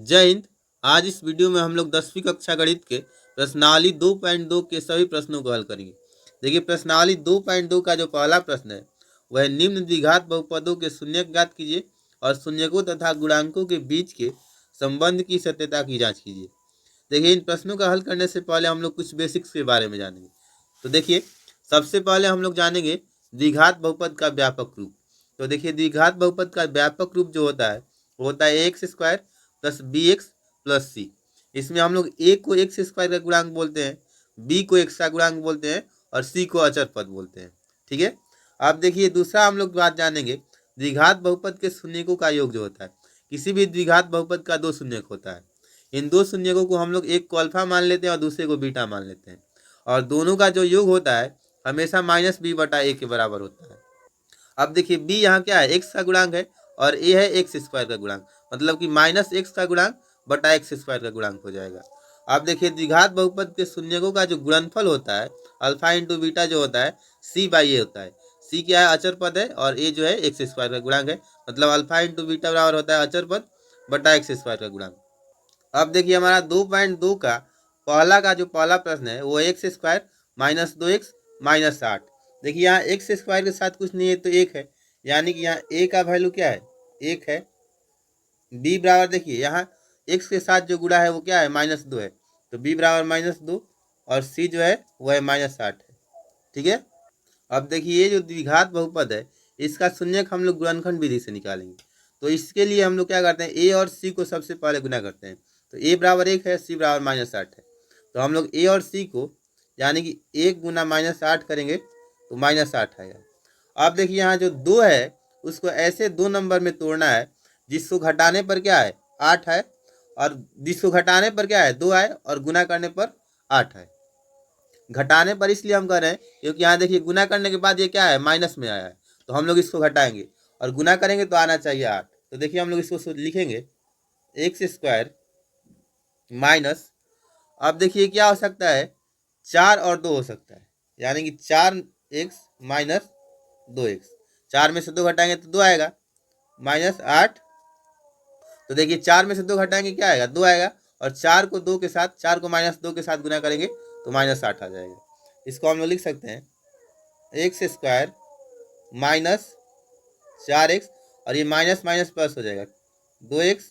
जय हिंद। आज इस वीडियो में हम लोग 10वीं कक्षा गणित के प्रश्नावली 2.2 के सभी प्रश्नों को हल करेंगे। देखिए, प्रश्नावली 2.2 का जो पहला प्रश्न है वह निम्न द्विघात बहुपदों के शून्यक ज्ञात कीजिए और शून्यकों तथा गुणांकों के बीच के संबंध की सत्यता की जांच कीजिए। देखिए, इन प्रश्नों का हल करने से पहले हम लोग कुछ बेसिक्स के बारे में जानेंगे। तो देखिए, सबसे पहले हम लोग जानेंगे द्विघात बहुपद का व्यापक रूप। तो देखिए, द्विघात बहुपद का व्यापक रूप जो होता है वो होता है x square plus B x plus C. इसमें हम लोग ए को एक्स स्क्वायर का गुणांक बोलते हैं, बी को एक्स का गुणांक बोलते हैं और सी को अचर पद बोलते हैं। ठीक है। अब देखिए, दूसरा हम लोग बात जानेंगे द्विघात बहुपद के शून्यकों का योग जो होता है। किसी भी द्विघात बहुपद का दो शून्यक होता है। इन दो शून्यकों को हम लोग एक को अल्फा मान लेते हैं और दूसरे को बीटा मान लेते हैं, और दोनों का जो योग होता है हमेशा माइनस बी बटा ए के बराबर होता है। अब देखिए, बी यहाँ क्या है, एक्स का गुणांक है और ए है एक्स स्क्वायर का गुणांक, मतलब कि माइनस एक्स का गुणांक बटा एक्स स्क्वायर का गुणांक हो जाएगा। अब देखिए, द्विघात बहुपद के शून्यकों का जो गुणनफल होता है अल्फा इंटू बीटा जो होता है सी बाई ए होता है। सी क्या है, अचर पद है, और ए जो है एक्स स्क्वायर का गुणांक है, मतलब अल्फा इंटू बीटा बराबर होता है अचर पद बटा एक्स स्क्वायर का गुणांक। अब देखिए, हमारा 2.2 का जो पहला प्रश्न है वो x square minus 2x minus 8। देखिए, यहाँ एक्स स्क्वायर के साथ कुछ नहीं है तो एक है, यानी कि यहाँ ए का वैल्यू क्या है, एक है। बी बराबर देखिए, यहाँ एक्स के साथ जो गुणा है वो क्या है, -2 है, तो बी बराबर -2, और सी जो है वो है -8 है। ठीक है। अब देखिए, ये जो द्विघात बहुपद है इसका शून्यक हम लोग गुणनखंड विधि से निकालेंगे। तो इसके लिए हम लोग क्या करते हैं, ए और सी को सबसे पहले गुना करते हैं। तो ए बराबर 1 है, सी बराबर -8 है, तो हम लोग ए और सी को यानी कि 1 गुना -8 करेंगे तो -8 आएगा। अब देखिए, यहाँ जो 2 है उसको ऐसे 2 नंबर में तोड़ना है जिसको घटाने पर क्या है, 8 है, और जिसको घटाने पर क्या है, 2 आए, और गुना करने पर 8 है। घटाने पर इसलिए हम कर रहे हैं क्योंकि यहाँ देखिए, गुना करने के बाद ये क्या है, माइनस में आया है, तो हम लोग इसको घटाएंगे और गुना करेंगे तो आना चाहिए 8। तो देखिए, हम लोग इसको लिखेंगे एक्स स्क्वायर माइनस, अब देखिए क्या हो सकता है, 4 और 2 हो सकता है, यानी कि 4x माइनस 2x। 4 में से 2 घटाएंगे तो 2 आएगा, -8। तो देखिए, 4 में से 2 घटाएंगे क्या आएगा, 2 आएगा, और 4 को 2 के साथ, 4 को -2 के साथ गुना करेंगे तो -8 आ जाएगा। इसको हम लोग लिख सकते हैं एक्स स्क्वायर माइनस 4x, और ये माइनस माइनस प्लस हो जाएगा, 2x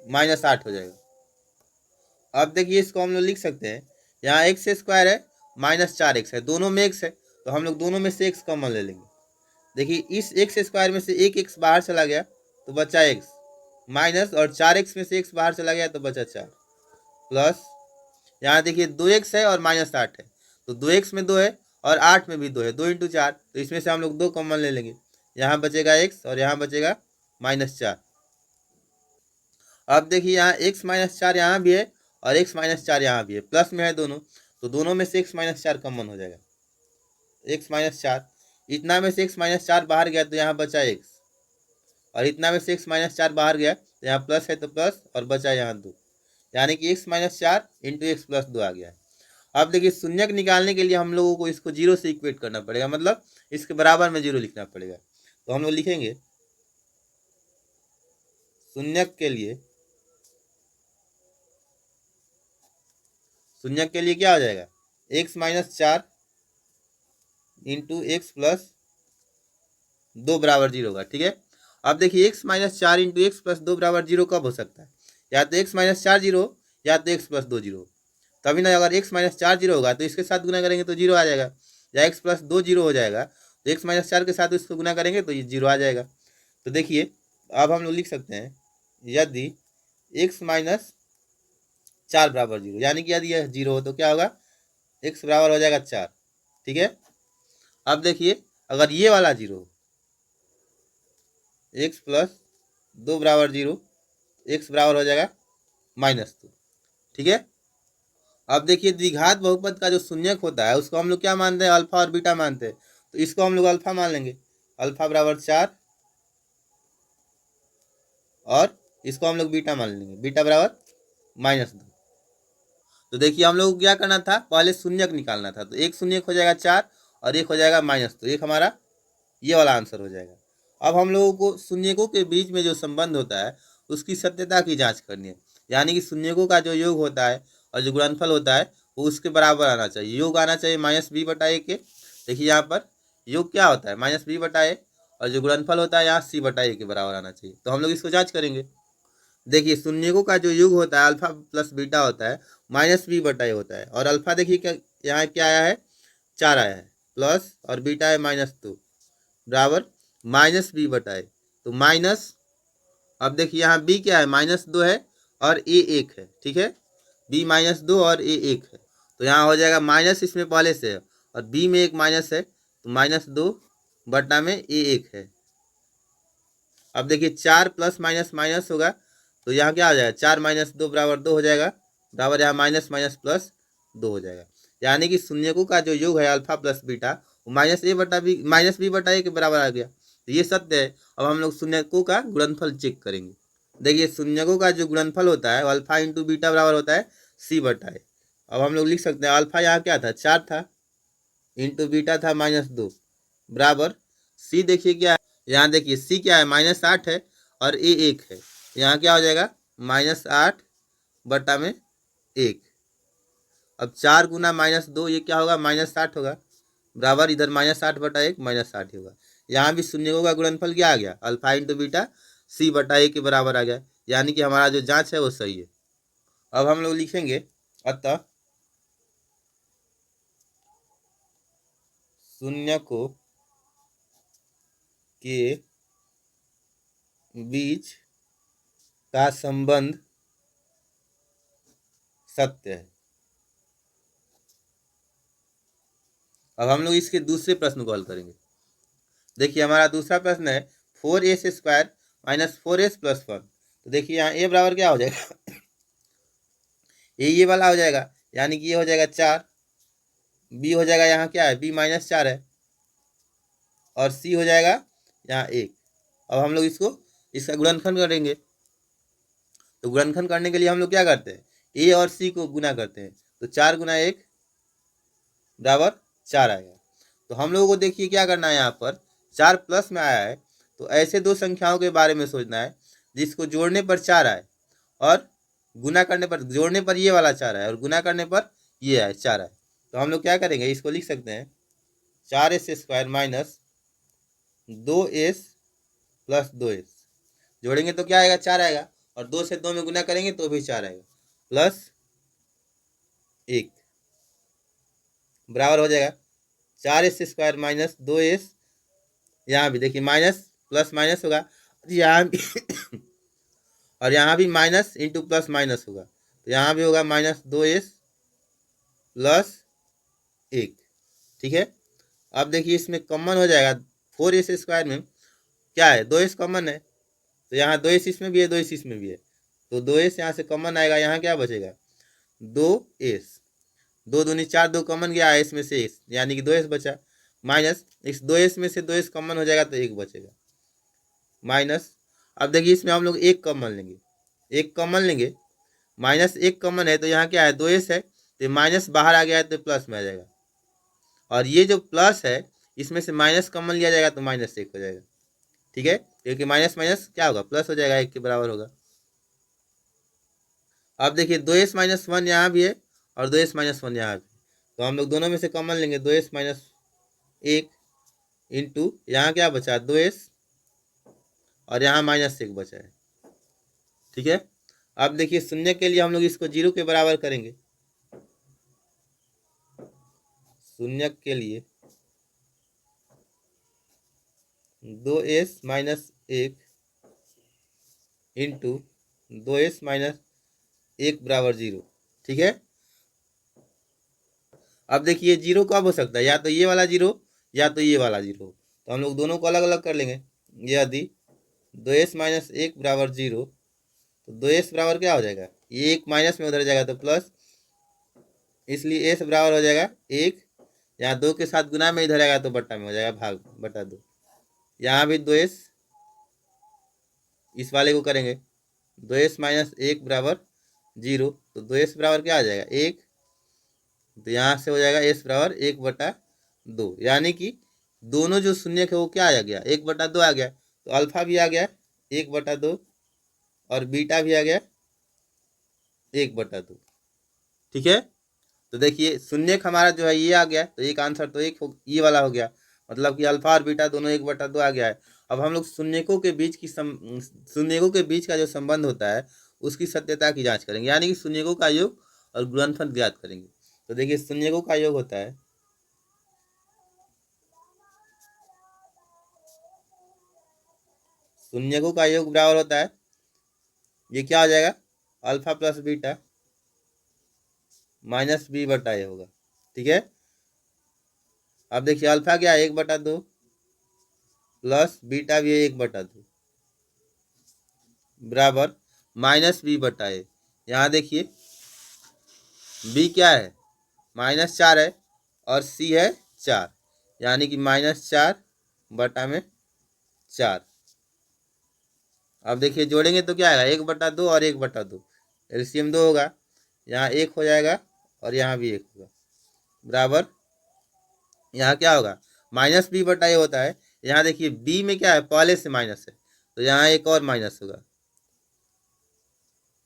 -8 हो जाएगा। अब देखिए, इसको हम लोग लिख सकते हैं, यहाँ एक्स स्क्वायर है -4x है, दोनों में x है, तो हम लोग दोनों में से x कॉमन ले लेंगे। देखिए, इस एक्स स्क्वायर में से एक x बाहर चला गया तो बचा x, माइनस, और 4x में से x बाहर चला गया तो बचा 4, प्लस, यहाँ देखिए 2x है और -8 है, तो 2x में 2 है और 8 में भी 2 है, 2 × 4, तो इसमें से हम लोग 2 कॉमन ले लेंगे, यहाँ बचेगा x और यहाँ बचेगा -4। अब देखिए, यहाँ x -4 यहाँ भी है और x -4 यहाँ भी है, प्लस में है दोनों, तो दोनों में से x -4 कॉमन हो जाएगा, x -4, इतना में से x -4 बाहर गया तो यहाँ बचा x, और इतना में से x -4 बाहर गया तो यहाँ प्लस है तो प्लस, और बचा यहाँ 2, यानी कि x -4 इंटू एक्स प्लस 2 आ गया है। अब देखिए, शून्यक निकालने के लिए हम लोगों को इसको 0 से इक्वेट करना पड़ेगा, मतलब इसके बराबर में 0 लिखना पड़ेगा। तो हम लोग लिखेंगे शून्यक के लिए क्या हो जाएगा, x -4 इंटू एक्स प्लस 2 बराबर 0 होगा। ठीक है। अब देखिए, x -4 इंटू एक्स प्लस 2 बराबर 0 कब हो सकता है, या तो x -4 0 या तो x प्लस 2 0। तभी ना, अगर x -4 0 होगा तो इसके साथ गुना करेंगे तो 0 आ जाएगा, या x प्लस 2 0 हो जाएगा तो x -4 के साथ इसको गुना करेंगे तो ये 0 आ जाएगा। तो देखिए, अब हम लोग लिख सकते हैं यदि x -4 बराबर 0, यानी कि यदि यह 0 हो तो क्या होगा, x बराबर हो जाएगा 4। ठीक है। अब देखिए, अगर ये वाला 0, x प्लस 2 बराबर 0, x बराबर हो जाएगा -2। ठीक है। अब देखिए, द्विघात बहुपद का जो शून्यक होता है उसको हम लोग क्या मानते हैं, अल्फा और बीटा मानते हैं, तो इसको हम लोग अल्फा मान लेंगे, अल्फा बराबर 4, और इसको हम लोग बीटा मान लेंगे, बीटा बराबर -2। तो देखिए, हम लोग को क्या करना था, पहले शून्यक निकालना था, तो एक शून्यक हो जाएगा 4 और एक हो जाएगा -2, तो एक हमारा ये वाला आंसर हो जाएगा। अब हम लोगों को शून्यकों के बीच में जो संबंध होता है उसकी सत्यता की जांच करनी है। यानी कि शून्यकों का जो योग होता है और जो गुणनफल होता है वो उसके बराबर आना चाहिए। योग आना चाहिए -b/a के। देखिए यहाँ पर योग क्या होता है -b/a, और जो गुणनफल होता है यहाँ c/a के बराबर आना चाहिए। तो हम लोग इसको जांच करेंगे। देखिए शून्यकों का जो योग होता है अल्फा प्लस बीटा होता है -b/a होता है, और अल्फा देखिए क्या यहाँ क्या आया है 4 आया है, प्लस और बीटा है -2 बराबर -b/a। तो माइनस, अब देखिए यहाँ b क्या है -2 है और a 1 है, ठीक है। b -2 और a 1 है, तो यहाँ हो जाएगा माइनस, इसमें पहले से है और b में एक माइनस है, तो -2 बटा में a 1 है। अब देखिए 4 प्लस माइनस माइनस होगा, तो यहाँ क्या हो जाएगा 4 - 2 बराबर 2 हो जाएगा, बराबर यहाँ माइनस माइनस प्लस 2 हो जाएगा। यानी कि शून्यकों का जो योग है अल्फा प्लस बीटा वो -b/a के बराबर आ गया। तो ये सत्य है। अब हम लोग शून्यकों का गुणनफल चेक करेंगे। देखिए शून्यकों का जो गुणनफल होता है अल्फा इंटू बीटा बराबर होता है c/a। अब हम लोग लिख सकते हैं अल्फा यहाँ क्या था 4 था, इंटू बीटा था -2 बराबर c। देखिए क्या है यहाँ, देखिए c क्या है -8 है और a 1 है, यहाँ क्या हो जाएगा -8 बटा में 1। अब 4 गुना -2 ये क्या होगा -8 होगा, बराबर इधर -8/1 -8 ही होगा। यहाँ भी शून्यकों का गुणनफल क्या आ गया अल्फा इंटू बीटा c/a के बराबर आ गया। यानी कि हमारा जो जांच है वो सही है। अब हम लोग लिखेंगे अतः शून्यकों के बीच का संबंध सत्य है। अब हम लोग इसके दूसरे प्रश्न को हल करेंगे। देखिए हमारा दूसरा प्रश्न है 4s² - 4s + 1। तो देखिए यहाँ a बराबर क्या हो जाएगा ये वाला हो जाएगा, यानी कि ये हो जाएगा 4, b हो जाएगा यहाँ क्या है b -4 है, और c हो जाएगा यहाँ 1। अब हम लोग इसका गुणनखंड करेंगे। तो गुणनखंड करने के लिए हम लोग क्या करते हैं a और c को गुना करते हैं, तो 4 × 1 बराबर 4 आएगा। तो हम लोगों को देखिए क्या करना है, यहाँ पर 4 प्लस में आया है, तो ऐसे दो संख्याओं के बारे में सोचना है जिसको जोड़ने पर 4 आए और गुना करने पर, जोड़ने पर ये वाला 4 आए और गुना करने पर ये आए 4 आए। तो हम लोग क्या करेंगे, इसको लिख सकते हैं 4s² - 2s + 2s। जोड़ेंगे तो क्या आएगा 4 आएगा, और 2 से 2 में गुना करेंगे तो भी 4 आएगा, प्लस 1 बराबर हो जाएगा 4s² - 2s। यहाँ भी देखिए माइनस प्लस माइनस होगा, यहाँ भी और यहाँ भी माइनस इंटू प्लस माइनस होगा, तो यहाँ भी होगा -2s + 1, ठीक है। अब देखिए इसमें कॉमन हो जाएगा 4s² में क्या है 2s कॉमन है, तो यहाँ 2s इसमें भी है 2s इसमें भी है, तो 2s यहाँ से कॉमन आएगा, यहाँ क्या बचेगा 2s। 2 दूनी 4, 2 कॉमन गया है इसमें से, यानी कि 2s बचा, माइनस इस 2s में से 2s कॉमन हो जाएगा तो 1 बचेगा, माइनस। अब देखिए इसमें हम लोग 1 कॉमन लेंगे, 1 कॉमन लेंगे, -1 कॉमन है तो यहाँ क्या है 2s है, तो माइनस बाहर आ गया है तो प्लस में आ जाएगा, और ये जो प्लस है इसमें से माइनस कॉमन लिया जाएगा तो -1 हो जाएगा, ठीक है, क्योंकि माइनस माइनस क्या होगा प्लस हो जाएगा, 1 के बराबर होगा। अब देखिए 2s - 1 यहाँ भी है और 2s - 1 यहाँ भी, तो हम लोग दोनों में से कॉमन लेंगे 2s - 1 इंटू यहाँ क्या बचा 2s और यहाँ -1 बचा है, ठीक है। अब देखिए शून्य के लिए हम लोग इसको 0 के बराबर करेंगे। शून्य के लिए 2s - 1 इंटू 2s - 1 बराबर 0, ठीक है। अब देखिए 0 कब हो सकता है, या तो ये वाला 0 या तो ये वाला 0, तो हम लोग दोनों को अलग अलग कर लेंगे। यदि 2s - 1 बराबर 0, तो 2s बराबर क्या हो जाएगा, ये 1 माइनस में उधर जाएगा तो प्लस, इसलिए s बराबर हो जाएगा 1, यहाँ 2 के साथ गुना में इधर आएगा तो बट्टा में हो जाएगा भाग बटा 2। यहाँ भी 2s, इस वाले को करेंगे 2s - 1 बराबर 0, तो 2s बराबर क्या आ जाएगा 1, तो यहाँ से हो जाएगा s बराबर 1/2, यानी कि दोनों जो शून्य है वो क्या आ गया 1/2 आ गया, तो अल्फा भी आ गया 1/2 और बीटा भी आ गया 1/2। ठीक है, तो देखिए शून्यक हमारा जो है ये आ गया, तो एक आंसर तो ये वाला हो गया, मतलब कि अल्फा और बीटा दोनों 1/2 आ गया है। अब हम लोग शून्यकों के बीच शून्यकों के बीच का जो संबंध होता है उसकी सत्यता की जांच करेंगे, यानी कि शून्यकों का योग और गुणनफल ज्ञात करेंगे। तो देखिए शून्यकों का योग होता है शून्यकों का योग बराबर होता है, ये क्या हो जाएगा, alpha plus beta minus b/a होगा। ठीक है, अब देखिए अल्फा क्या है 1/2 प्लस बीटा भी है 1/2 बराबर माइनस b/a। यहाँ देखिए b क्या है -4 है और c है 4, यानी कि -4/4। अब देखिए जोड़ेंगे तो क्या आएगा 1/2 और 1/2, एलसीएम 2 होगा, यहाँ 1 हो जाएगा और यहाँ भी 1 होगा बराबर, यहाँ क्या होगा -b/a होता है। यहाँ देखिए b में क्या है पहले से माइनस है, तो यहाँ एक और माइनस होगा,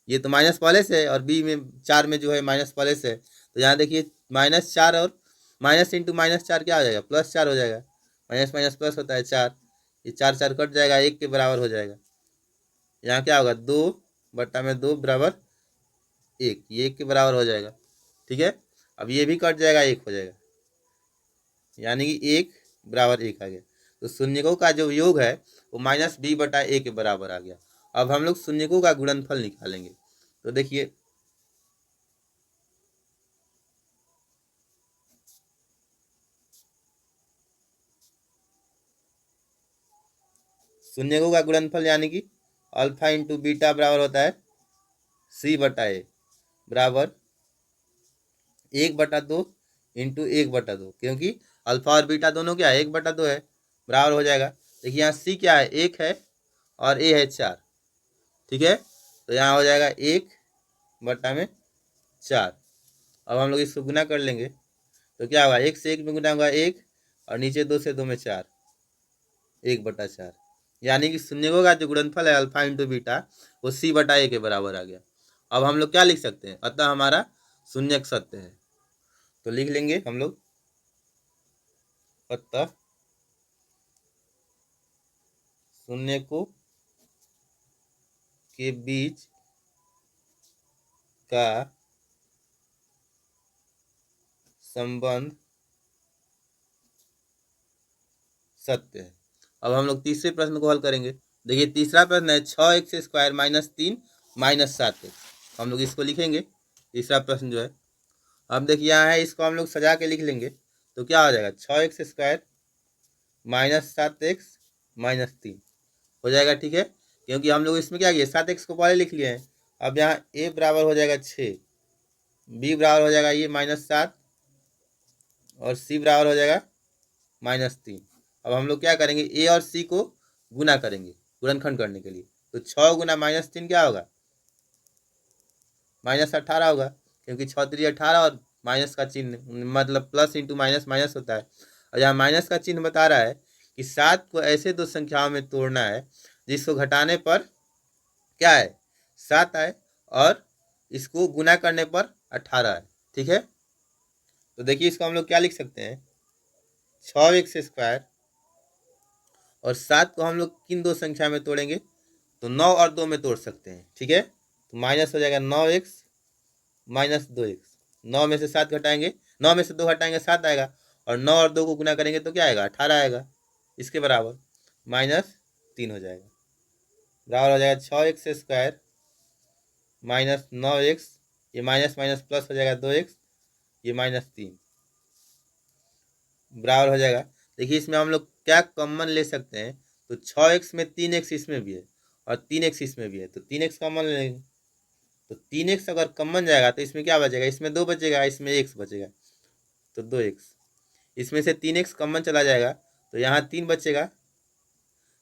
ये तो माइनस पहले से है और b में 4 में जो है माइनस पहले से है, तो यहाँ देखिए -4 और माइनस इंटू -4 क्या हो जाएगा +4 हो जाएगा, माइनस माइनस प्लस होता है 4, ये 4 4 कट जाएगा 1 के बराबर हो जाएगा। यहाँ क्या होगा 2/2 बराबर 1, ये 1 के बराबर हो जाएगा। ठीक है, अब ये भी कट जाएगा 1 हो जाएगा, यानी कि 1 बराबर 1 आ गया। तो शून्यकों का जो योग है वो -b/a के बराबर आ गया। अब हम लोग शून्यकों का गुणनफल निकालेंगे। तो देखिए शून्यकों का गुणनफल यानी कि अल्फा इंटू बीटा बराबर होता है c/a बराबर 1/2 इंटू 1/2, क्योंकि अल्फा और बीटा दोनों क्या है 1/2 है, बराबर हो जाएगा। देखिए यहाँ c क्या है 1 है और a है 4। ठीक है, तो यहाँ हो जाएगा 1/4। अब हम लोग इसको गुना कर लेंगे तो क्या होगा 1 से 1 में गुना होगा 1 और नीचे 2 से 2 में 4, 1/4, यानी कि शून्यकों का जो गुणनफल है अल्फा इंटू बीटा वो c/a के बराबर आ गया। अब हम लोग क्या लिख सकते हैं, अतः हमारा शून्यक सत्य है। तो लिख लेंगे हम लोग अतः शून्यकों के बीच का संबंध सत्य है। अब हम लोग तीसरे प्रश्न को हल करेंगे। देखिए तीसरा प्रश्न है 6x² -3 -7x। हम लोग इसको लिखेंगे, तीसरा प्रश्न जो है। अब देखिए यहाँ है, इसको हम लोग सजा के लिख लेंगे तो क्या हो जाएगा 6x² -7x -3 हो जाएगा। ठीक है, क्योंकि हम लोग इसमें क्या किए 7x को पहले लिख लिए हैं। अब यहाँ a बराबर हो जाएगा 6, b बराबर हो जाएगा ये -7 और c बराबर हो जाएगा -3। अब हम लोग क्या करेंगे a और c को गुना करेंगे गुणनखंड करने के लिए, तो 6 गुना -3 क्या होगा -18 होगा, क्योंकि 6 3 18 और माइनस का चिन्ह मतलब प्लस इंटू माइनस माइनस होता है। और यहाँ माइनस का चिन्ह बता रहा है कि 7 को ऐसे दो संख्याओं में तोड़ना है जिसको घटाने पर क्या है 7 आए और इसको गुना करने पर 18 आए। ठीक है, तो देखिए इसको हम लोग क्या लिख सकते हैं 6x² और 7 को हम लोग किन दो संख्या में तोड़ेंगे, तो 9 और 2 में तोड़ सकते हैं। ठीक है, तो माइनस हो जाएगा 9x -2x, 9 में से 7 घटाएंगे, 9 में से 2 घटाएंगे 7 आएगा, और 9 और 2 को गुना करेंगे तो क्या आएगा 18 आएगा, इसके बराबर -3 हो जाएगा, बराबर हो जाएगा 6x² -9x, ये माइनस माइनस प्लस हो जाएगा 2x, ये -3 बराबर हो जाएगा। देखिए इसमें हम लोग क्या कॉमन ले सकते हैं, तो 6x में 3x इसमें भी है और 3x इसमें भी है, तो 3x कॉमन लेंगे, तो 3x अगर कॉमन जाएगा तो इसमें क्या बचेगा, इसमें 2 बचेगा, इसमें x बचेगा, तो 2x, इसमें से 3x कॉमन चला जाएगा तो यहाँ 3 बचेगा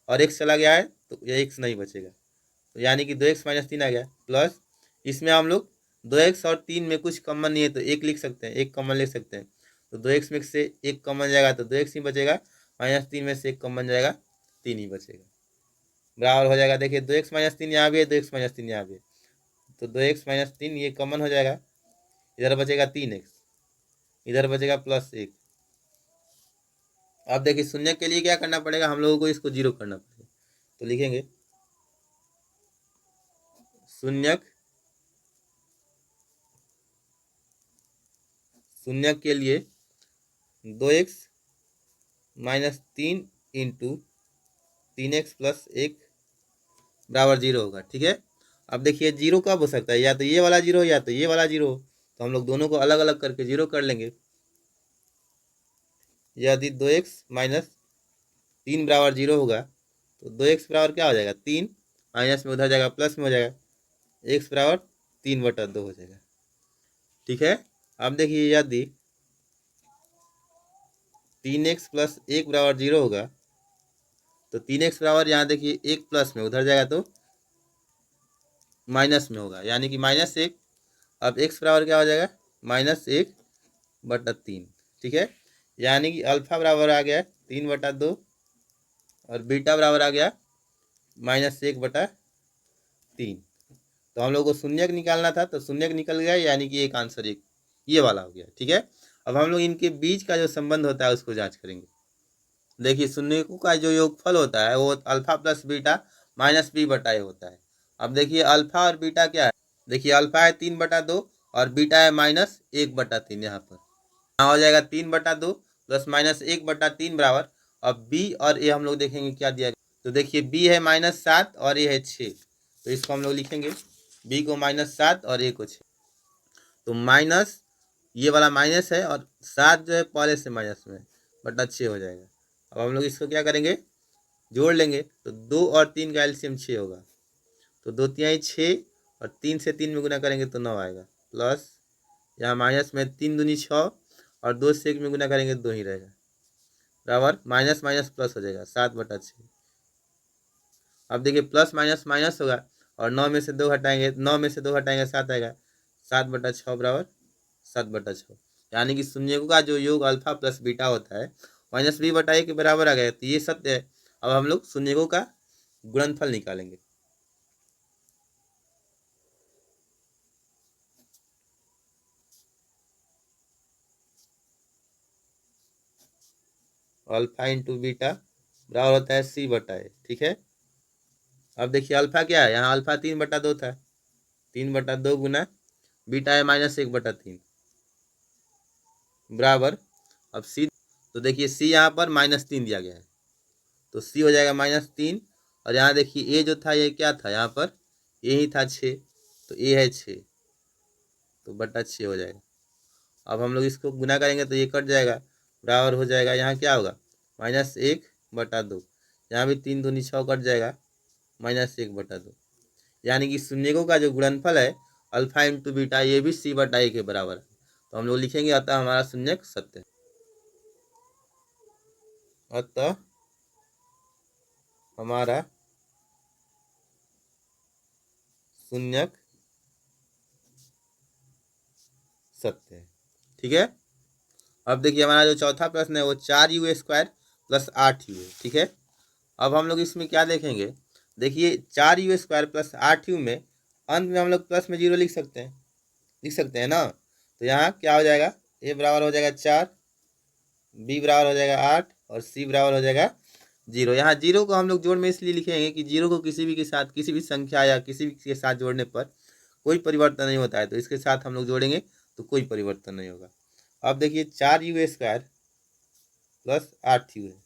और x चला गया है तो ये x नहीं बचेगा, तो यानी कि 2x - 3 आ गया, प्लस इसमें हम लोग 2x और 3 में कुछ कॉमन नहीं है तो 1 लिख सकते हैं, 1 कॉमन ले सकते हैं, तो 2x में से 1 कॉमन जाएगा तो 2x ही बचेगा, -3 में से 1 कॉमन जाएगा 3 ही बचेगा। बराबर हो जाएगा, देखिए 2x-3 यहाँ भी है, 2x-3 यहाँ भी है, तो 2x-3 ये कॉमन हो जाएगा, इधर बचेगा 3x, इधर बचेगा +1। अब देखिए शून्य के लिए क्या करना पड़ेगा, हम लोगों को इसको 0 करना पड़ेगा, तो लिखेंगे शून्यक के लिए 2x-3 इंटू 3x+1 बराबर 0 होगा। ठीक है, अब देखिए 0 कब हो सकता है, या तो ये वाला 0 या तो ये वाला 0, तो हम लोग दोनों को अलग अलग करके 0 कर लेंगे। यदि 2x-3 बराबर 0 होगा तो 2x बराबर क्या हो जाएगा, 3, माइनस में उधर जाएगा प्लस में हो जाएगा, x बराबर 3/2 हो जाएगा। ठीक है, अब देखिए यदि 3x+1 बराबर 0 होगा तो 3x बराबर यहाँ देखिए 1 प्लस में उधर जाएगा तो माइनस में होगा, यानी कि -1। अब x बराबर क्या हो जाएगा, -1/3। ठीक है, यानी कि अल्फा बराबर आ गया 3/2 और बीटा बराबर आ गया -1/3। तो हम लोग को शून्यक निकालना था, तो शून्यक निकल गया, यानी कि एक आंसर एक ये वाला हो गया। ठीक है, अब हम लोग इनके बीच का जो संबंध होता है उसको जांच करेंगे। देखिए शून्यकों का जो योगफल होता है वो अल्फा प्लस बीटा -b/a होता है। अब देखिए अल्फा और बीटा क्या है, देखिए अल्फा है 3/2 और बीटा है -1/3। यहाँ पर यहाँ हो जाएगा 3/2 प्लस -1/3 बराबर। अब बी और ए हम लोग देखेंगे क्या दिया गया, तो देखिए बी है -7 और ए है 6, तो इसको हम लोग लिखेंगे बी को -7 और ए को 6, तो माइनस ये वाला माइनस है और 7 जो है पहले से माइनस में /6 हो जाएगा। अब हम लोग इसको क्या करेंगे, जोड़ लेंगे, तो 2 और 3 का एलसीएम 6 होगा, तो 2×3 6 और 3 से 3 में गुना करेंगे तो 9 आएगा, प्लस यहाँ माइनस में 3×2 6 और 2 से 1 में गुना करेंगे 2 ही रहेगा, बराबर माइनस माइनस प्लस हो जाएगा 7/6। अब देखिए प्लस माइनस माइनस होगा और 9 में से 2 हटाएंगे, 9 में से 2 हटाएंगे 7 आएगा, 7/6 बराबर 7/6, यानी कि शून्यकों का जो योग अल्फा प्लस बीटा होता है -b/a के बराबर आ गया, तो ये सत्य है। अब हम लोग शून्यकों का गुणनफल निकालेंगे। अल्फा इंटू बीटा बराबर होता है c/a। ठीक है, अब देखिए अल्फा क्या है, यहाँ अल्फा 3/2 था, 3/2 गुना बीटा है -1/3 बराबर। अब सी, तो देखिए सी यहाँ पर -3 दिया गया है, तो सी हो जाएगा -3, और यहाँ देखिए ए जो था ये क्या था, यहाँ पर ए ही था 6, तो ए है 6, तो /6 हो जाएगा। अब हम लोग इसको गुना करेंगे तो ये कट जाएगा, बराबर हो जाएगा, यहाँ क्या होगा -1/2, यहाँ भी 3×2 6 कट जाएगा, -1/2, यानी कि शून्यकों का जो गुणनफल है अल्फा इंटू बीटा ये भी c/a के बराबर है, तो हम लोग लिखेंगे अतः हमारा शून्यक सत्य है, अतः हमारा शून्यक सत्य है। ठीक है, अब देखिए हमारा जो चौथा प्रश्न है वो 4u² + 8u है। ठीक है, अब हम लोग इसमें क्या देखेंगे, देखिए 4u² + 8u में अंत में हम लोग प्लस में 0 लिख सकते हैं ना, तो यहाँ क्या हो जाएगा, ए बराबर हो जाएगा 4, बी बराबर हो जाएगा 8 और सी बराबर हो जाएगा 0। यहाँ 0 को हम लोग जोड़ में इसलिए लिखेंगे कि 0 को किसी भी के साथ, किसी भी संख्या या किसी भी के साथ जोड़ने पर कोई परिवर्तन नहीं होता है, तो इसके साथ हम लोग जोड़ेंगे तो कोई परिवर्तन नहीं होगा। अब देखिए 4u² + 8u है,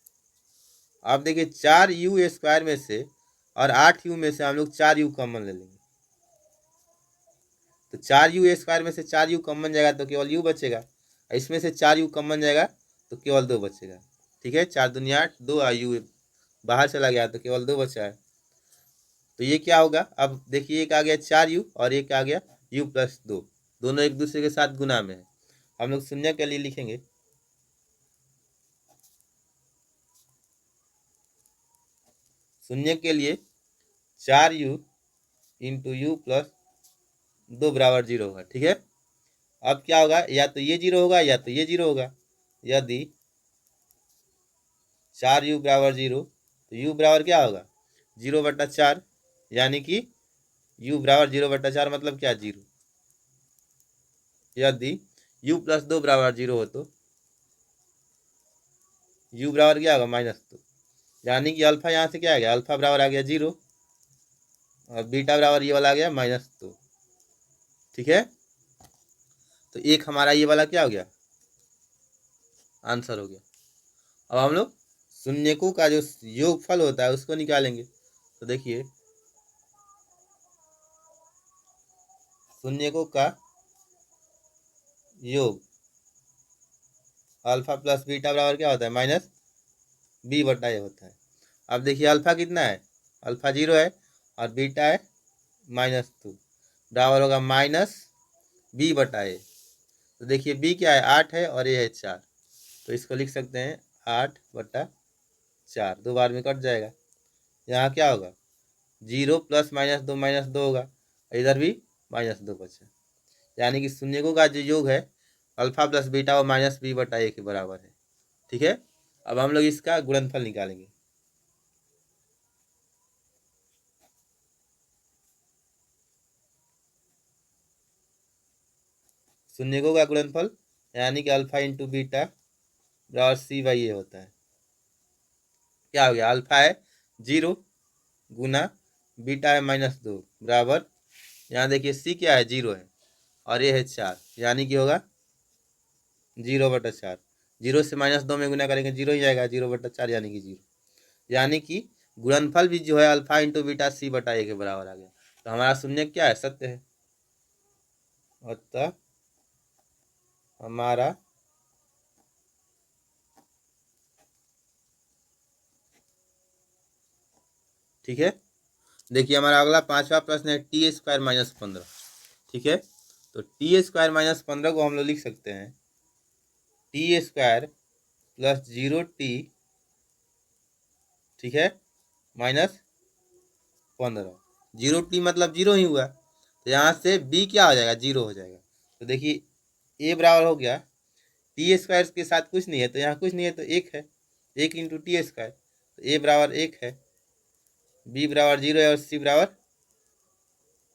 अब देखिए 4u² में से और 8u में से हम लोग 4u कॉमन ले लेंगे, तो 4u² में से 4u कॉमन जाएगा तो केवल u बचेगा, इसमें से 4u कॉमन जाएगा तो केवल 2 बचेगा। ठीक है, 4×2 8, 2 u बाहर चला गया तो केवल 2 बचा है, तो ये क्या होगा, अब देखिए एक आ गया 4u और एक आ गया u+2, दोनों एक दूसरे के साथ गुना में है। हम लोग शून्य के लिए लिखेंगे शून्य के लिए 4u इंटू u+2 बराबर 0 होगा। ठीक है, अब क्या होगा, या तो ये 0 होगा या तो ये 0 होगा, यदि 4u बराबर 0 तो u बराबर क्या होगा 0/4, यानी कि u बराबर 0/4 मतलब क्या, 0। यदि u + 2 बराबर 0 हो तो u बराबर क्या होगा, -2, यानी कि अल्फा यहाँ से क्या आ गया, अल्फा बराबर आ गया 0 और बीटा बराबर ये वाला आ गया -2। ठीक है, तो एक हमारा ये वाला क्या हो गया, आंसर हो गया। अब हम लोग शून्यकों का जो योगफल होता है उसको निकालेंगे। तो देखिए शून्यकों का योग अल्फा प्लस बीटा बराबर क्या होता है, -b/a होता है। अब देखिए अल्फा कितना है, अल्फा 0 है और बीटा है -2, बराबर होगा -b/a। तो देखिए b क्या है, 8 है और ये है 4, तो इसको लिख सकते हैं 8/4, 2 बार में कट जाएगा। यहाँ क्या होगा, 0 + -2 होगा, इधर भी -2 बचा, यानी कि शून्यकों का जो योग है अल्फा प्लस बीटा वो -b/a के बराबर है। ठीक है, अब हम लोग इसका गुणनफल निकालेंगे। शून्यकों का गुणनफल यानी कि अल्फा इंटू बीटा बराबर c/a होता है। क्या हो गया, अल्फा है 0 गुना बीटा है -2 बराबर, यहाँ देखिए c क्या है, 0 है और ये है 4, यानी कि होगा 0/4। 0 से -2 में गुना करेंगे 0 ही आएगा, 0/4 यानी कि 0, यानी कि गुणनफल भी जो है अल्फा इंटू बीटा c/a के बराबर आ गया। तो हमारा शून्य क्या है, सत्य है। अतः हमारा ठीक है, देखिए हमारा अगला 5वां प्रश्न है t² - 15। ठीक है, तो t² - 15 को हम लोग लिख सकते हैं t² + 0t, ठीक है, -15। 0t मतलब 0 ही हुआ, तो यहाँ से b क्या हो जाएगा, 0 हो जाएगा। तो देखिए a बराबर हो गया t² के साथ कुछ नहीं है, तो यहाँ कुछ नहीं है तो 1 है, 1 इंटू t², तो a बराबर 1 है, b बराबर 0 है और c बराबर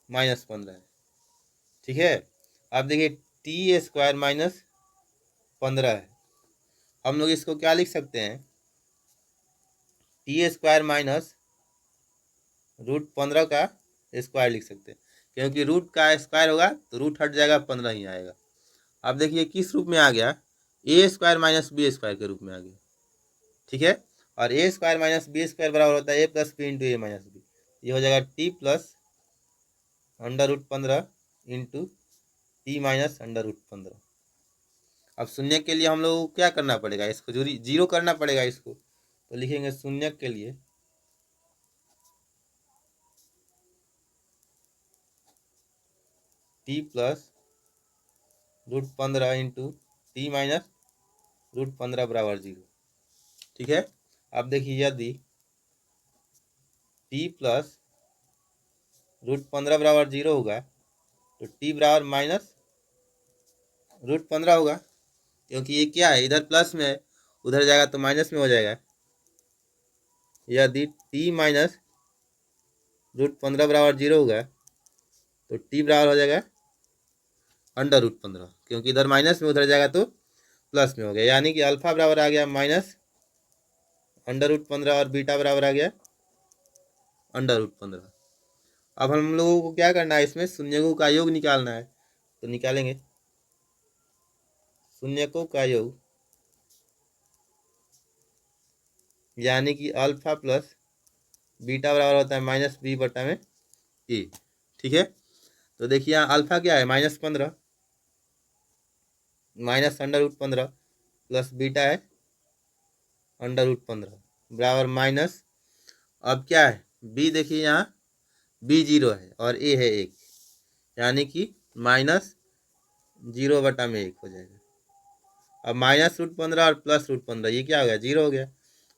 -15 है। ठीक है, अब देखिए t² - 15 है, हम लोग इसको क्या लिख सकते हैं, t² - √15 का स्क्वायर लिख सकते हैं, क्योंकि रूट का स्क्वायर होगा तो रूट हट जाएगा, 15 ही आएगा। अब देखिए किस रूप में आ गया, a² - b² के रूप में आ गया। ठीक है, और a² - b² बराबर होता है a + b into a - b, ये हो जाएगा t + √15 इंटू t - √15। अब शून्य के लिए हम लोग को क्या करना पड़ेगा, इसको जीरो करना पड़ेगा इसको, तो लिखेंगे शून्य के लिए t + √15 इंटू t - √15 बराबर 0। ठीक है, अब देखिए यदि t + √15 बराबर 0 होगा तो t बराबर -√15 होगा, क्योंकि ये क्या है, इधर प्लस में है, उधर जाएगा तो माइनस में हो जाएगा। यदि t - √15 बराबर 0 होगा तो t बराबर हो जाएगा √15, क्योंकि इधर माइनस में उधर जाएगा तो प्लस में हो गया, यानी कि अल्फा बराबर आ गया -√15 और बीटा बराबर आ गया √15। अब हम लोगों को क्या करना है, इसमें शून्यकों का योग निकालना है, तो निकालेंगे शून्यकों का योग, यानी कि अल्फा प्लस बीटा बराबर होता है -b/a। ठीक है, तो देखिए यहाँ अल्फा क्या है, -15 -√15 प्लस बीटा है √15 बराबर माइनस, अब क्या है b, देखिए यहाँ b 0 है और a है 1, यानी कि -0/1 हो जाएगा। अब -√15 और +√15 ये क्या हो गया, 0 हो गया,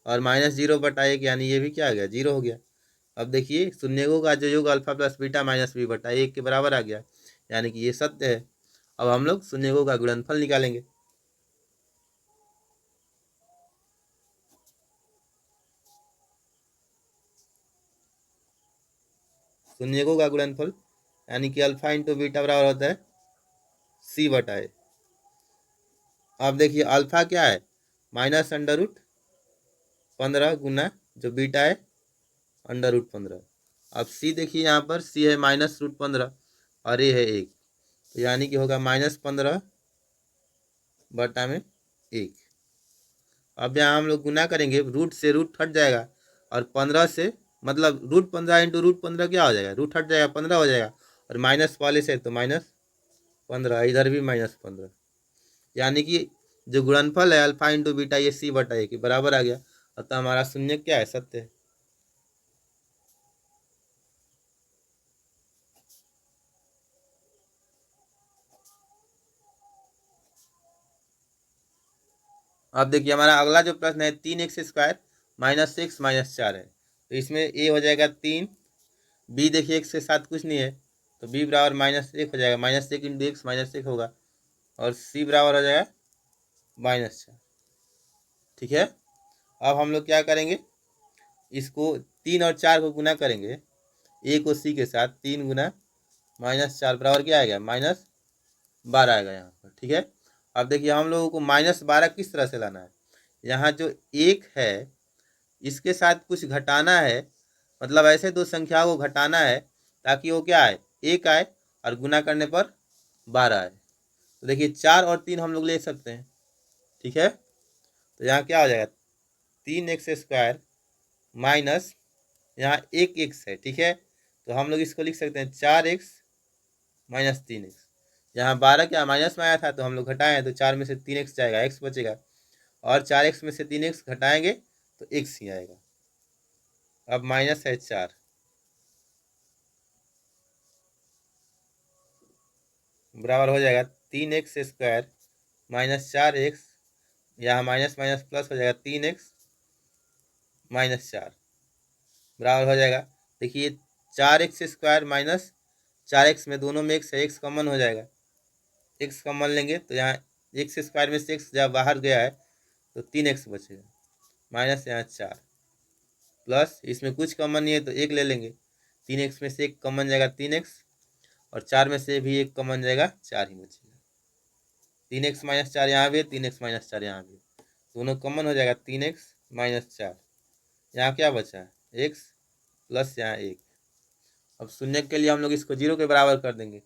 और -0/1 यानी ये भी क्या हो गया, 0 हो गया। अब देखिए शून्यकों का जो योग अल्फा प्लस बीटा -b/1 के बराबर आ गया, यानी कि ये सत्य है। अब हम लोग शून्यकों का गुणनफल निकालेंगे। शून्यकों का गुणनफल यानी कि अल्फा इंटू बीटा बराबर होता है सी बटा ए। अब देखिए अल्फा क्या है, माइनस अंडर रूट 15 गुना जो बीटा है अंडर रूट 15। अब सी देखिए यहाँ पर सी है माइनस रूट 15 और ए है 1, तो यानी कि होगा -15 बटा में 1। अब यहाँ हम लोग गुना करेंगे, रूट से रूट हट जाएगा और 15 से मतलब रूट 15 इंटू रूट 15 क्या हो जाएगा, रूट हट जाएगा 15 हो जाएगा और माइनस वाले से तो -15, इधर भी -15, यानी कि जो गुणनफल है अल्फा इंटू बीटा ये सी बटा ए के बराबर आ गया। अतः हमारा शून्य क्या है, सत्य है। अब देखिए हमारा अगला जो प्रश्न है 3x² -6 -4 है, तो इसमें ए हो जाएगा 3, बी देखिए एक्स के साथ कुछ नहीं है तो बी बराबर -1 हो जाएगा, -1 इंटू एक्स -1 होगा, और सी बराबर हो जाएगा -4। ठीक है, अब हम लोग क्या करेंगे, इसको 3 और 4 को गुना करेंगे, ए को सी के साथ, 3 गुना -4 बराबर क्या आएगा, -12 आएगा यहाँ पर। ठीक है, अब देखिए हम लोगों को -12 किस तरह से लाना है, यहाँ जो 1 है इसके साथ कुछ घटाना है, मतलब ऐसे दो संख्याओं को घटाना है ताकि वो क्या आए, 1 आए और गुना करने पर 12 आए। तो देखिए 4 और 3 हम लोग ले सकते हैं। ठीक है, तो यहाँ क्या हो जाएगा, 3x² माइनस यहाँ 1x है। ठीक है, तो हम लोग इसको लिख सकते हैं 4x माइनस 3x। यहाँ 12 क्या माइनस में आया था तो हम लोग घटाएं तो 4 में से 3x जाएगा, x बचेगा, और 4x में से 3x घटाएंगे तो x ही आएगा। अब माइनस है 4 बराबर हो जाएगा 3x² -4x, यहाँ माइनस माइनस प्लस हो जाएगा 3x -4 बराबर हो जाएगा। देखिए 4x² माइनस 4x में दोनों में x है, x कॉमन हो जाएगा, x कॉमन लेंगे तो यहाँ x² में से x जब बाहर गया है तो 3x बचेगा, माइनस यहाँ 4 प्लस इसमें कुछ कॉमन नहीं है तो 1 ले लेंगे, 3x में से 1 कॉमन जाएगा 3x, और 4 में से भी 1 कॉमन जाएगा, 4 ही बचेगा। 3x -4 यहाँ भी है, 3x -4 यहाँ भी, दोनों कॉमन हो जाएगा, 3x -4, यहाँ क्या बचा है, x प्लस यहाँ 1। अब शून्य के लिए हम लोग इसको 0 के बराबर कर देंगे,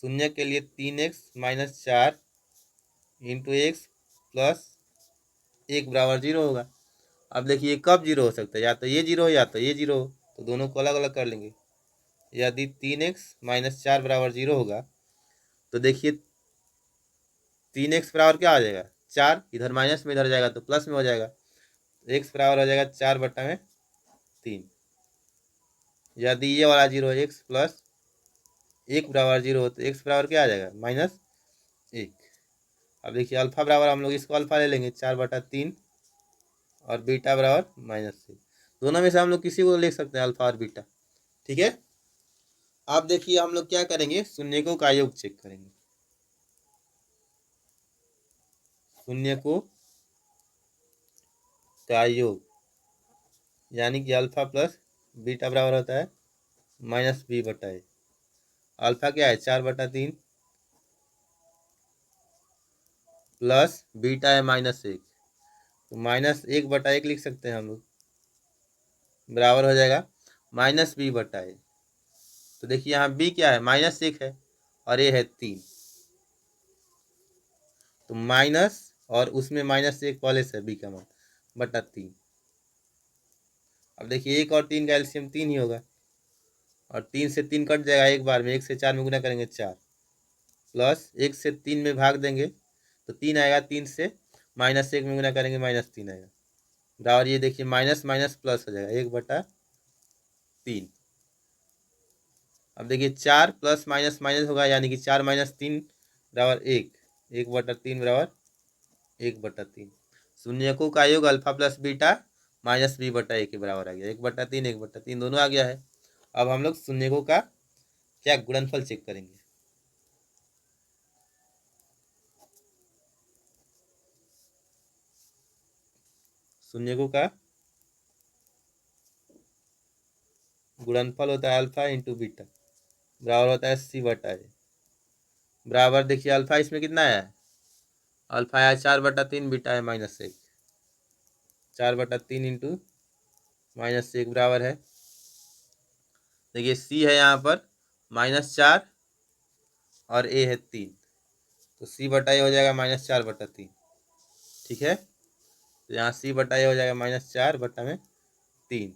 शून्य के लिए 3x -4 इंटू एक्स प्लस 1 बराबर 0 होगा। अब देखिए कब 0 हो सकता है, या तो ये 0 हो या तो ये 0 हो, तो दोनों को अलग अलग कर लेंगे। यदि 3x -4 बराबर 0 होगा तो देखिए 3x बराबर क्या हो जाएगा, 4, इधर माइनस में इधर जाएगा तो प्लस में हो जाएगा, x बराबर हो जाएगा 4 बटा में 3। यदि ये वाला 0 x प्लस 1 बराबर 0 हो तो x बराबर क्या आ जाएगा, -1। अब देखिए अल्फा बराबर हम लोग इसको अल्फा ले लेंगे 4/3 और बीटा बराबर -6, दोनों में से हम लोग किसी को लिख सकते हैं अल्फा और बीटा। ठीक है, अब देखिए हम लोग क्या करेंगे, शून्यकों का योग चेक करेंगे। शून्यकों का योग यानी कि अल्फा प्लस बीटा बराबर होता है -b/a। अल्फा क्या है 4/3 प्लस बीटा है -1, तो -1/1 लिख सकते हैं हम लोग, बराबर हो जाएगा -b/a। तो देखिए यहाँ b क्या है, -1 है और a है 3, तो माइनस और उसमें -1 वाले से b का मान बटा 3। अब देखिए 1 और 3 का एलसीएम 3 ही होगा, और 3 से 3 कट जाएगा एक बार में, 1 से 4 में गुना करेंगे 4, प्लस 1 से 3 में भाग देंगे तो 3 आएगा, 3 से -1 में गुना करेंगे -3 आएगा, बराबर ये देखिए माइनस माइनस प्लस हो जाएगा 1/3। अब देखिए 4 प्लस माइनस माइनस होगा यानी कि 4 - 3 बराबर 1, 1/3 बराबर 1/3। शून्यकों का योग अल्फा प्लस बीटा -b/a के बराबर आ गया, 1/3 1/3 दोनों आ गया है। अब हम लोग शून्यकों का क्या गुणनफल चेक करेंगे। शून्यकों का गुणनफल होता है अल्फा इंटू बीटा बराबर होता है सी बटा ए। बराबर देखिए अल्फा इसमें कितना है, अल्फा है 4/3, बीटा है -1। 4/3 इंटू -1 बराबर है, देखिए सी है यहाँ पर -4 और ए है 3, तो सी बटा ए हो जाएगा -4/3। ठीक है, तो यहाँ सी बटा ए हो जाएगा -4/3।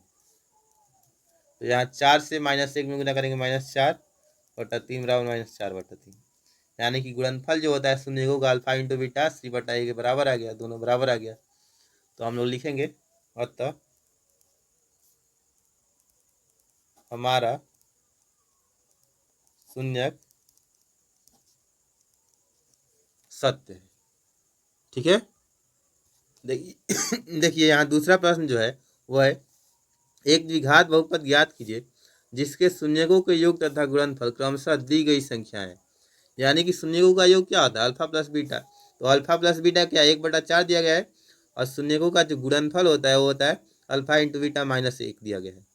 तो यहाँ 4 से -1 में गुना करेंगे -4/3 बराबर -4/3, यानी कि गुणनफल जो होता है शून्यकों का अल्फा इंटू बीटा सी बटा ए के बराबर आ गया, दोनों बराबर आ गया। तो हम लोग लिखेंगे अतः हमारा शून्यक सत्य है। ठीक है, देखिए देखिए यहाँ दूसरा प्रश्न जो है वह है एक द्विघात बहुपद ज्ञात कीजिए जिसके शून्यकों के योग तथा गुणनफल क्रमशः दी गई संख्याएं। यानी कि शून्यकों का योग क्या होता है, अल्फा प्लस बीटा, तो अल्फा प्लस बीटा क्या 1/4 दिया गया है, और शून्यकों का जो गुणनफल होता है वो होता है अल्फा इंटू बीटा -1 दिया गया है,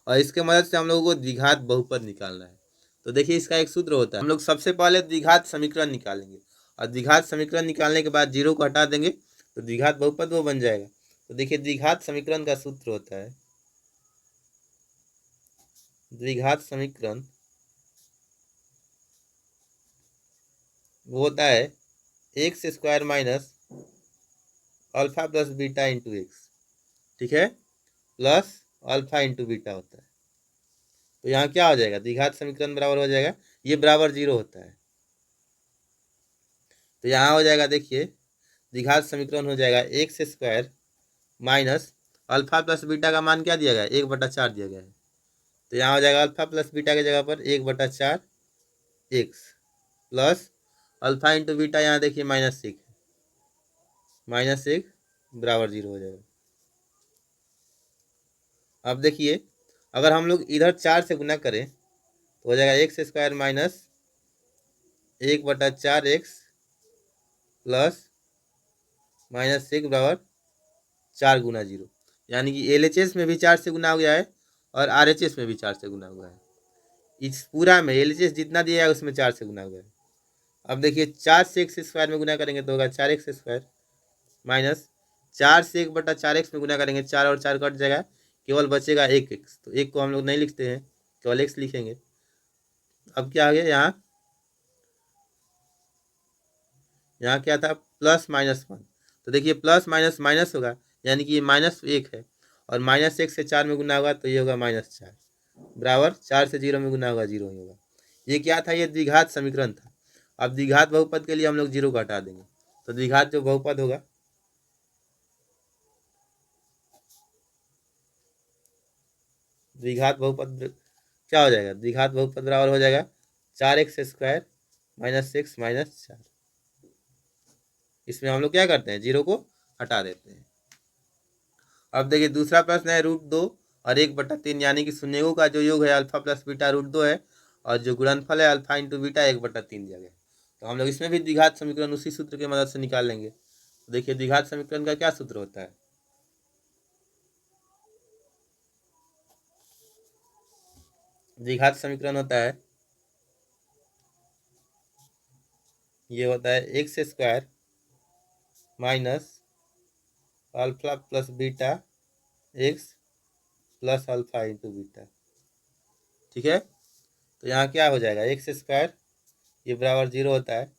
और इसके मदद से हम लोगों को द्विघात बहुपद निकालना है। तो देखिए इसका एक सूत्र होता है, हम लोग सबसे पहले द्विघात समीकरण निकालेंगे, और द्विघात समीकरण निकालने के बाद जीरो को हटा देंगे तो द्विघात बहुपद वो बन जाएगा। तो देखिए द्विघात समीकरण का सूत्र होता है, द्विघात समीकरण वो होता है x² minus alpha plus beta into x. ठीक है, प्लस अल्फा इंटू बीटा होता है। तो यहाँ क्या हो जाएगा, द्विघात समीकरण बराबर हो जाएगा, ये बराबर 0 होता है, तो यहाँ हो जाएगा देखिए द्विघात समीकरण हो जाएगा x² minus alpha plus beta का मान क्या दिया गया है, 1/4 दिया गया है, तो यहाँ हो जाएगा अल्फा प्लस बीटा की जगह पर 1/4 x plus alpha into beta, यहाँ देखिए -1 -1 बराबर 0 हो जाएगा। अब देखिए अगर हम लोग इधर 4 से गुना करें तो हो जाएगा x² माइनस 1/4 एक्स प्लस -1 बराबर 4 गुना 0, यानी कि LHS में भी 4 से गुना हो गया है और RHS में भी 4 से गुना हुआ है। इस पूरा में LHS जितना दिया है उसमें 4 से गुना हुआ है। अब देखिए 4 से x² में गुना करेंगे तो होगा 4x² माइनस 4 से 1/4 एक्स में गुना करेंगे, 4 और 4 कट जाएगा, केवल बचेगा 1x, तो 1 को हम लोग नहीं लिखते हैं, केवल x लिखेंगे। अब क्या आ गया, यहाँ क्या था +-1, तो देखिए प्लस माइनस माइनस होगा, यानी कि ये -1 है, और -1 से 4 में गुना होगा तो ये होगा -4 बराबर 4 से 0 में गुना होगा 0 ही होगा। ये क्या था, ये द्विघात समीकरण था। अब द्विघात बहुपद के लिए हम लोग 0 को हटा देंगे, तो द्विघात जो बहुपद होगा, द्विघात बहुपद क्या हो जाएगा, द्विघात बहुपद बराबर हो जाएगा 4x² माइनस एक्स माइनस 4। इसमें हम लोग क्या करते हैं, 0 को हटा देते हैं। अब देखिए दूसरा प्रश्न है √2 और 1/3, यानी कि शून्यकों का जो योग है अल्फा प्लस बीटा √2 है, और जो गुणनफल है अल्फा इंटू बीटा 1/3 दिया गया। तो हम लोग इसमें भी द्विघात समीकरण उसी सूत्र की मदद से निकाल लेंगे। तो देखिए द्विघात समीकरण का क्या सूत्र होता है, द्विघात समीकरण होता है, ये होता है x² minus alpha plus beta x plus alpha into beta. ठीक है, तो यहाँ क्या हो जाएगा, x² ये बराबर 0 होता है,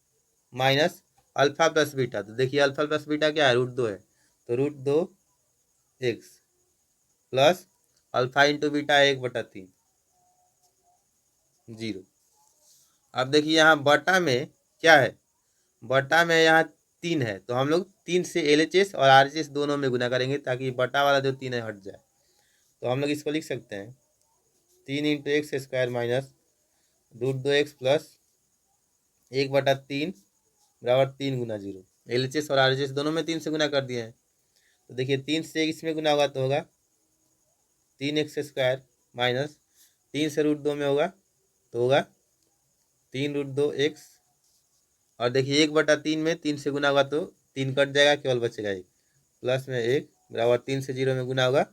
माइनस अल्फा प्लस बीटा, तो देखिए अल्फा प्लस बीटा क्या है, √2 है, तो √2 x plus alpha into beta 1/3 0। अब देखिए यहाँ बटा में क्या है, बटा में यहाँ 3 है, तो हम लोग 3 से LHS और RHS दोनों में गुना करेंगे ताकि बटा वाला जो 3 है हट जाए। तो हम लोग इसको लिख सकते हैं 3 into x² minus √2 x plus 1/3 बराबर 3 गुना 0। LHS और RHS दोनों में 3 से गुना कर दिए हैं, तो देखिए 3 से इसमें गुना होगा तो होगा 3x² माइनस 3 से √2 में होगा तो होगा 3 √2 एक्स, और देखिए 1/3 में 3 से गुना होगा तो 3 कट जाएगा, केवल बचेगा 1, प्लस में 1 बराबर 3 से 0 में गुना होगा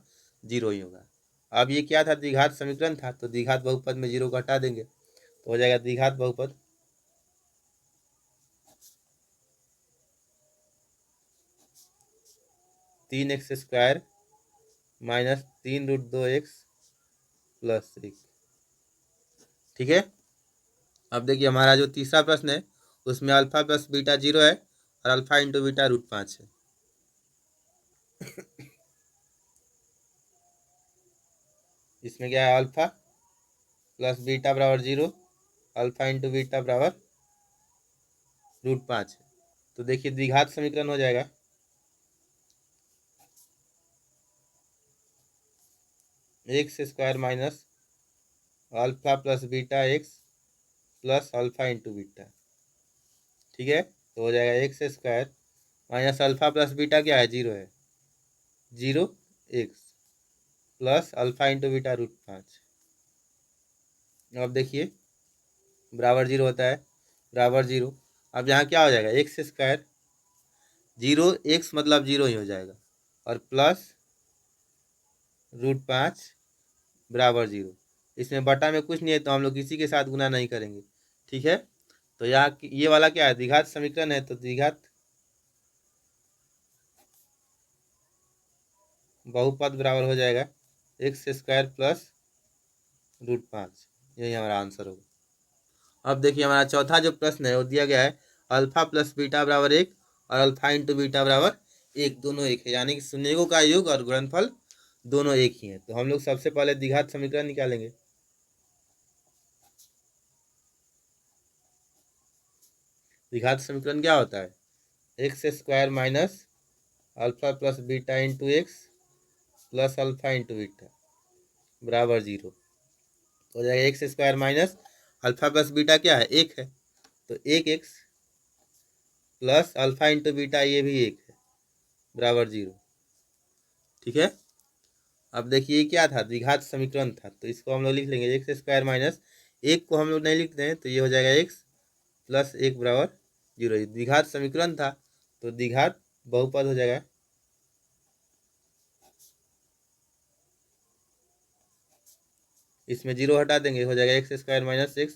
0 ही होगा। अब ये क्या था, द्विघात समीकरण था, तो द्विघात बहुपद में 0 को हटा देंगे तो हो जाएगा द्विघात बहुपद 3x² माइनस 3√2x प्लस 1। ठीक है। अब देखिए हमारा जो तीसरा प्रश्न है उसमें अल्फा प्लस बीटा 0 है और अल्फा इंटू बीटा √5 है। इसमें क्या है, अल्फा प्लस बीटा बराबर 0, अल्फा इंटू बीटा बराबर √5 है। तो देखिए द्विघात समीकरण हो जाएगा x² minus alpha plus beta x plus alpha into beta. ठीक है, तो हो जाएगा x² minus alpha plus beta क्या है, 0 है, 0x plus alpha into beta √5। अब देखिए बराबर 0 होता है, बराबर 0। अब यहाँ क्या हो जाएगा, x², 0x मतलब 0 ही हो जाएगा और प्लस √5 बराबर 0। इसमें बटा में कुछ नहीं है तो हम लोग किसी के साथ गुना नहीं करेंगे। ठीक है, तो यहाँ ये वाला क्या है, द्विघात समीकरण है, तो द्विघात बहुपद बराबर हो जाएगा x² प्लस √5। यही हमारा आंसर होगा। अब देखिए हमारा चौथा जो प्रश्न है वो दिया गया है अल्फा प्लस बीटा बराबर 1 और अल्फा इंटू बीटा बराबर 1, दोनों एक है, यानी कि शून्यकों का योग और गुणनफल दोनों एक ही है। तो हम लोग सबसे पहले द्विघात समीकरण निकालेंगे। द्विघात समीकरण क्या होता है, x² minus alpha plus beta into x plus alpha into beta बराबर 0 हो जाएगा। x² minus alpha plus beta क्या है, 1 है, तो 1x plus alpha into beta ये भी 1 है बराबर 0। ठीक है, अब देखिए ये क्या था, द्विघात समीकरण था, तो इसको हम लोग लिख लेंगे x² माइनस 1 को हम लोग नहीं लिखते हैं तो ये हो जाएगा x प्लस 1 बराबर 0। द्विघात समीकरण था तो द्विघात बहुपद हो जाएगा। इसमें 0 हटा देंगे, हो जाएगा x² माइनस x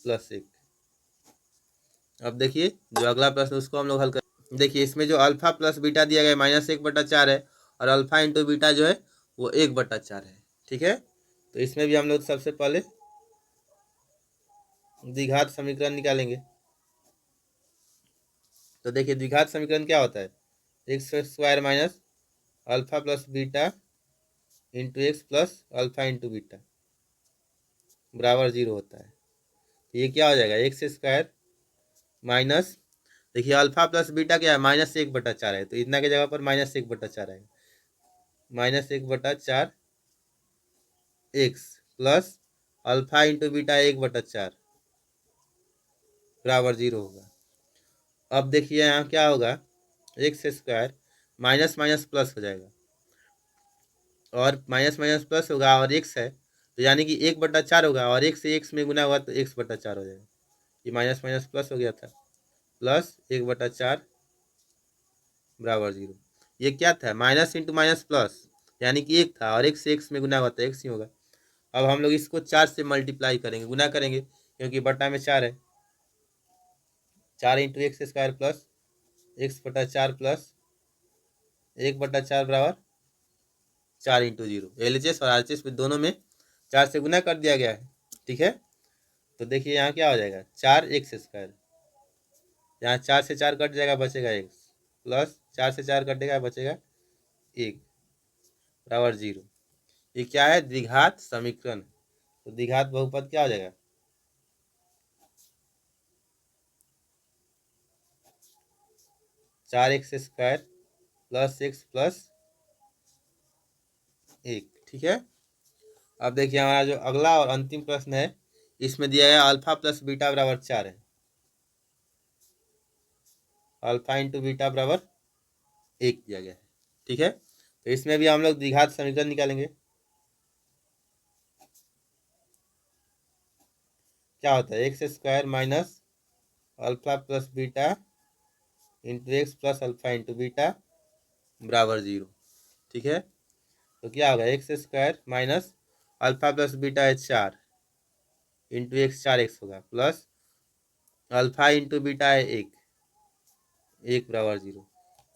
प्लस 1। अब देखिए जो अगला प्रश्न उसको हम लोग हल कर। देखिए इसमें जो अल्फा प्लस बीटा दिया गया -1/4 है और अल्फा इंटू बीटा जो है वो 1/4 है। ठीक है, तो इसमें भी हम लोग सबसे पहले द्विघात समीकरण निकालेंगे। तो देखिए द्विघात समीकरण क्या होता है, x² minus alpha plus beta into x plus alpha into beta बराबर 0 होता है। तो ये क्या हो जाएगा, x² माइनस, देखिए अल्फा प्लस बीटा क्या है, -1/4 है, तो इतना की जगह पर -1/4 है, -1/4 x plus alpha into beta 1/4 बराबर 0 होगा। अब देखिए यहाँ क्या होगा, x² माइनस माइनस प्लस हो जाएगा और माइनस माइनस प्लस होगा और x है तो यानी कि 1/4 होगा और x से x में गुना हुआ तो x/4 हो जाएगा। ये माइनस माइनस प्लस हो गया था, प्लस 1/4 बराबर 0। ये क्या था, माइनस इंटू माइनस प्लस, यानी कि 1 था और x से x में गुना हुआ तो x ही होगा। अब हम लोग इसको 4 से मल्टीप्लाई करेंगे, गुना करेंगे क्योंकि बटा में 4 है, 4 into x² plus x/4 plus 1/4 बराबर 4 इंटू 0। LHS और RHS में दोनों में 4 से गुना कर दिया गया है। ठीक है, तो देखिए यहाँ क्या हो जाएगा, 4x², यहाँ 4 से 4 कट जाएगा बचेगा x प्लस 4 से 4 कटेगा बचेगा 1 बराबर 0। ये क्या है, द्विघात समीकरण। तो द्विघात बहुपद क्या हो जाएगा, 4x² प्लस x प्लस 1। ठीक है, अब देखिए हमारा जो अगला और अंतिम प्रश्न है इसमें दिया गया अल्फा प्लस बीटा बराबर 4 है, अल्फा इंटू बीटा बराबर 1 दिया गया है। ठीक है, तो इसमें भी हम लोग द्विघात समीकरण निकालेंगे। क्या होता है, x² minus alpha plus beta into x plus alpha into beta बराबर 0। ठीक है, तो क्या होगा x square minus alpha plus beta है 4 इंटू एक्स 4x होगा प्लस अल्फा इंटू बीटा है 1 बराबर 0।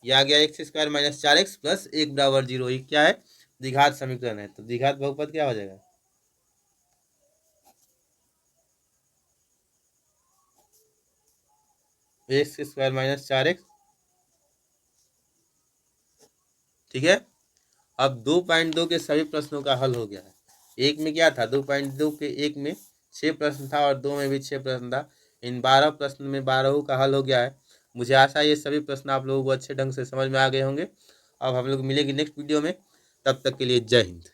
यह आ गया x square minus 4x plus 1 बराबर 0। ये क्या है, द्विघात समीकरण है। तो द्विघात बहुपद क्या हो जाएगा, एक्स स्क्वायर माइनस 4x। ठीक है, अब 2.2 के सभी प्रश्नों का हल हो गया है। एक में क्या था, 2.2 के एक में 6 प्रश्न था और 2 में भी 6 प्रश्न था। इन 12 प्रश्न में 12 का हल हो गया है। मुझे आशा है ये सभी प्रश्न आप लोगों को अच्छे ढंग से समझ में आ गए होंगे। अब हम लोग मिलेंगे नेक्स्ट वीडियो में, तब तक के लिए जय हिंद।